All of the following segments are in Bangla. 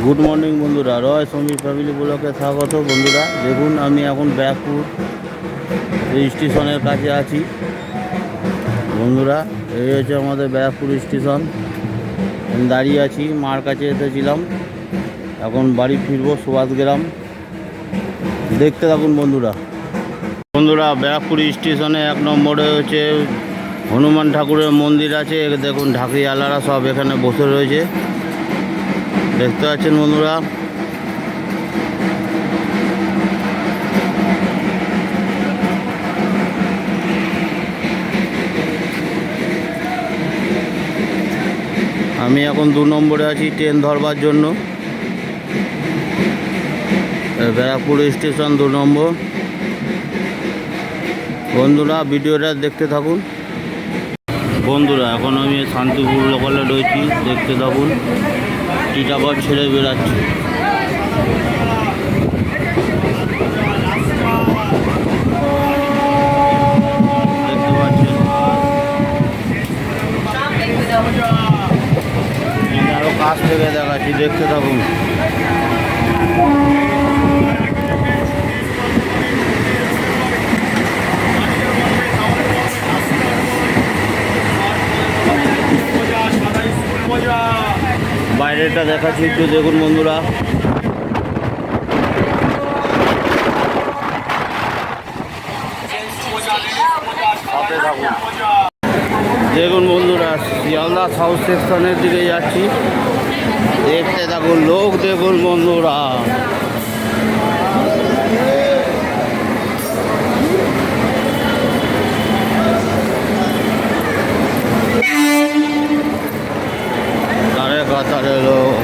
গুড মর্নিং বন্ধুরা, রয় সমীর ফ্যামিলি ব্লকে স্বাগত। বন্ধুরা দেখুন, আমি এখন ব্যারাকপুর স্টেশনের কাছে আছি। বন্ধুরা, এই হচ্ছে আমাদের ব্যারাকপুর স্টেশন। আমি দাঁড়িয়ে আছি, মার কাছে এসেছিলাম, এখন বাড়ি ফিরবো সুভাষগ্রাম। দেখতে থাকুন বন্ধুরা। বন্ধুরা, ব্যারাকপুর স্টেশনে 1 নম্বরে হচ্ছে হনুমান ঠাকুরের মন্দির আছে। দেখুন, ঢাকিয়ালারা সব এখানে বসে রয়েছে, দেখতে পাচ্ছেন বন্ধুরা। আমি এখন 2 নম্বরে আছি ট্রেন ধরবার জন্য। ব্যারাকপুর স্টেশন 2 নম্বর। বন্ধুরা, ভিডিওটা দেখতে থাকুন। বন্ধুরা, এখন আমি শান্তিপুর লোকালে রয়েছি, দেখতে থাকুন। টিটাগড় ছেড়ে বেরাচ্ছি। দেখতে পাচ্ছেন, আরো কাছ থেকে দেখাচ্ছি, দেখতে থাকুন। বাইরেটা দেখাচ্ছি, একটু দেখুন বন্ধুরা। দেখুন বন্ধুরা, শিয়ালদা সাউথ সেকশনের দিকে যাচ্ছি, দেখতে থাকুন। লোক দেখুন বন্ধুরা। তারে কাতারে লোক।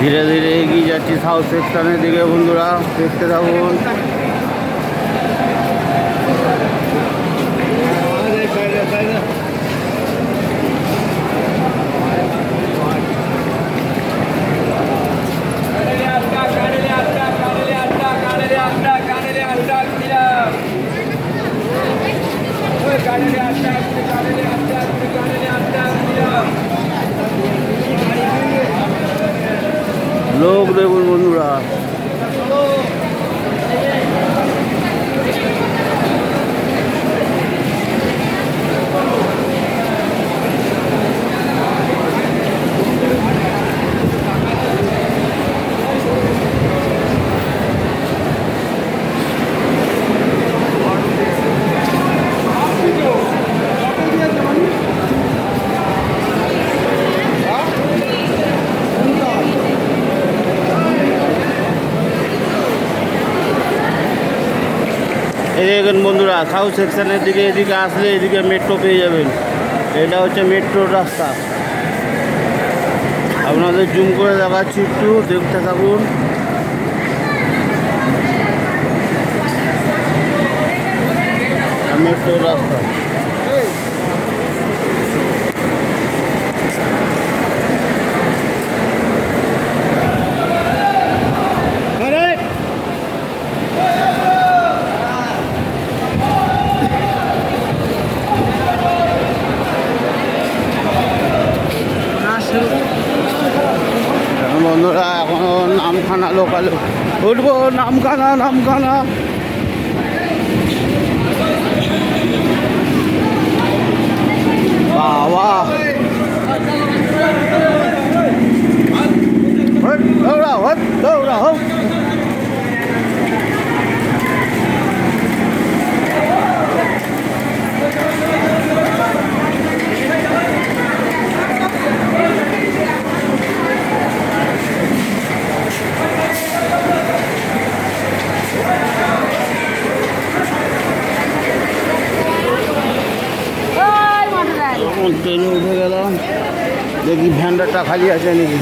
ধীরে ধীরে এগিয়ে যাচ্ছি সাউথ সেকশনের দিকে বন্ধুরা, দেখতে থাকুন। লোক দেখুন বন্ধুরা। এই দেখুন বন্ধুরা, সাউথ সেকশনের দিকে এদিকে আসলে এদিকে মেট্রো পেয়ে যাবেন। এটা হচ্ছে মেট্রোর রাস্তা। আপনাদের জুম করে দেখাচ্ছি, একটু দেখতে থাকুন। মেট্রোর রাস্তা। বন্ধুরা, এখন নামখানা লোকাল উঠবো। নামখানা, নামখানা। বাবা, দৌড়াও, দৌড়াও। ট্রেনে উঠে গেলাম, দেখি ভ্যান্ডারটা খালি আছে নাকি।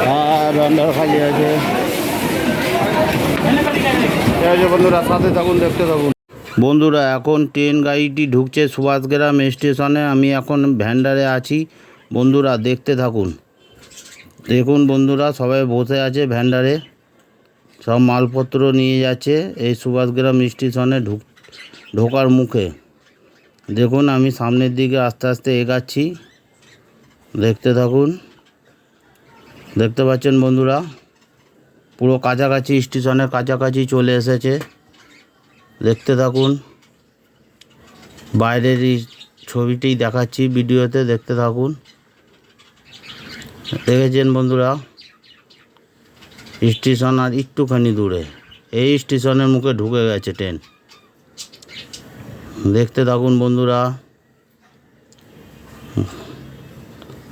হ্যাঁ, ভ্যান্ডার খালি আছে। ঠিক আছে বন্ধুরা, সাথে থাকুন, দেখতে থাকুন। বন্ধুরা, এখন ট্রেন গাড়িটি ঢুকছে সুভাষগ্রাম স্টেশনে। আমি এখন ভ্যান্ডারে আছি। বন্ধুরা দেখতে থাকুন। দেখুন বন্ধুরা, সবাই বসে আছে ভ্যান্ডারে, সব মালপত্র নিয়ে যাচ্ছে এই সুভাষগ্রাম স্টেশনে ঢোকার মুখে। দেখুন আমি সামনের দিকে আস্তে আস্তে এগাচ্ছি, দেখতে থাকুন। দেখতে পাচ্ছেন বন্ধুরা, পুরো কাছাকাছি, স্টেশনের কাছাকাছি চলে এসেছে। দেখতে থাকুন, বাইরের এই ছবিটি দেখাচ্ছি ভিডিওতে, দেখতে থাকুন। দেখেছেন বন্ধুরা, স্টেশন আর একটুখানি দূরে, এই স্টেশনের মুখে ঢুকে গেছে ট্রেন। দেখতে থাকুন বন্ধুরা।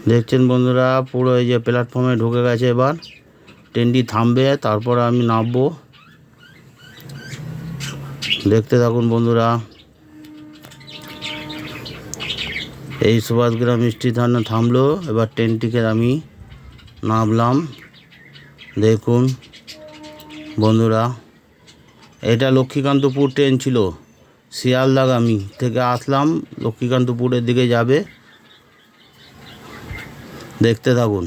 দেখছেন বন্ধুরা, পুরো এই যে প্ল্যাটফর্মে ঢুকে গেছে। এবার ট্রেনটি থামবে, তারপর আমি নামবো। দেখতে থাকুন বন্ধুরা। এই সুভাষগ্রাম স্টেশনে থামলো, এবার ট্রেনটিকে আমি নামলাম। দেখুন বন্ধুরা, এটা লক্ষ্মীকান্তপুর ট্রেন ছিল, শিয়ালদাগামী থেকে আসলাম, লক্ষ্মীকান্তপুরের দিকে যাবে। দেখতে থাকুন।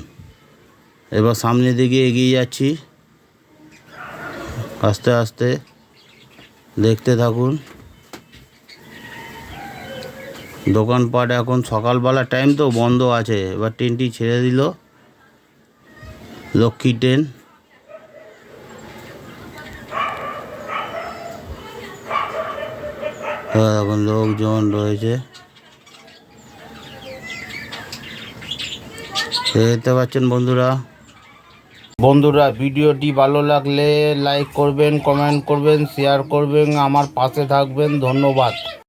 এবার সামনের দিকে এগিয়ে যাচ্ছি আস্তে আস্তে, দেখতে থাকুন। দোকানপাট এখন সকালবেলা টাইম তো বন্ধ আছে। এবার ট্রেনটি ছেড়ে দিল, লক্ষ্মী ট্রেন। এখন লোকজন রয়েছে, দেখতে পাচ্ছেন বন্ধুরা। বন্ধুরা, ভিডিওটি ভালো লাগলে লাইক করবেন, কমেন্ট করবেন, শেয়ার করবেন, আমার পাশে থাকবেন। ধন্যবাদ।